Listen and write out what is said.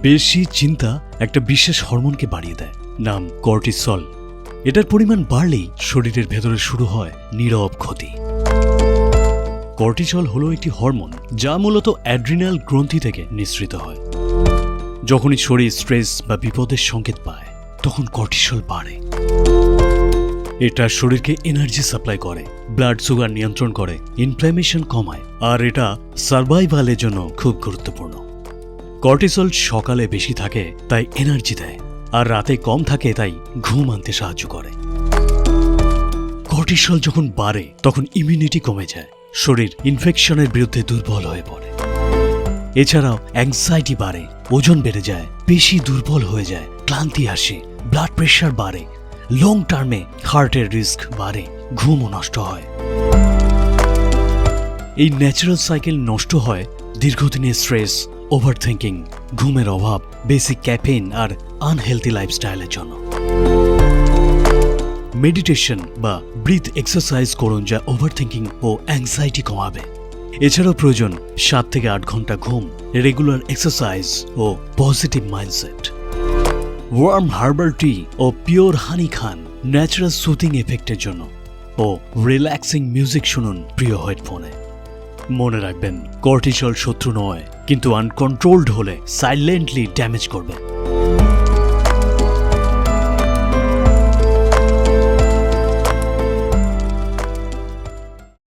বেশি চিন্তা একটা বিশেষ হরমোনকে বাড়িয়ে দেয়, নাম কর্টিসল। এটার পরিমাণ বাড়লেই শরীরের ভেতরে শুরু হয় নীরব ক্ষতি। কর্টিসল হলো একটি হরমোন যা মূলত অ্যাড্রিনাল গ্রন্থি থেকে নিঃসৃত হয়। যখনই শরীর স্ট্রেস বা বিপদের সংকেত পায় তখন কর্টিসল বাড়ে। এটা শরীরকে এনার্জি সাপ্লাই করে, ব্লাড সুগার নিয়ন্ত্রণ করে, ইনফ্ল্যামেশন কমায়, আর এটা সার্ভাইভালের জন্য খুব গুরুত্বপূর্ণ। কর্টিসল সকালে বেশি থাকে তাই এনার্জি দেয়, আর রাতে কম থাকে তাই ঘুম আনতে সাহায্য করে। কর্টিসল যখন বাড়ে তখন ইমিউনিটি কমে যায়, শরীর ইনফেকশনের বিরুদ্ধে দুর্বল হয়ে পড়ে। এছাড়াও অ্যাংজাইটি বাড়ে, ওজন বেড়ে যায়, পেশি দুর্বল হয়ে যায়, ক্লান্তি আসে, ব্লাড প্রেশার বাড়ে, লং টার্মে হার্টের রিস্ক বাড়ে, ঘুমও নষ্ট হয়। এই ন্যাচারাল সাইকেল নষ্ট হয় দীর্ঘদিনের স্ট্রেস, ওভারথিংকিং, ঘুমের অভাব, বেসিক ক্যাফেইন আর আনহেলথি লাইফস্টাইলের জন্য। মেডিটেশন বা ব্রিথ এক্সারসাইজ করুন যা ওভারথিংকিং ও অ্যাংজাইটি কমাবে। এছাড়াও প্রয়োজন 7 থেকে 8 ঘন্টা ঘুম, রেগুলার এক্সারসাইজ ও positive mindset. Warm herbal tea ও পিওর হানি খান ন্যাচারাল সুথিং এফেক্টের জন্য, ও রিল্যাক্সিং মিউজিক শুনুন প্রিয় হেডফোনে। মনে রাখবেন, কর্টিসল শত্রু নয়, কিন্তু আনকন্ট্রোলড হলে সাইলেন্টলি ড্যামেজ করবে।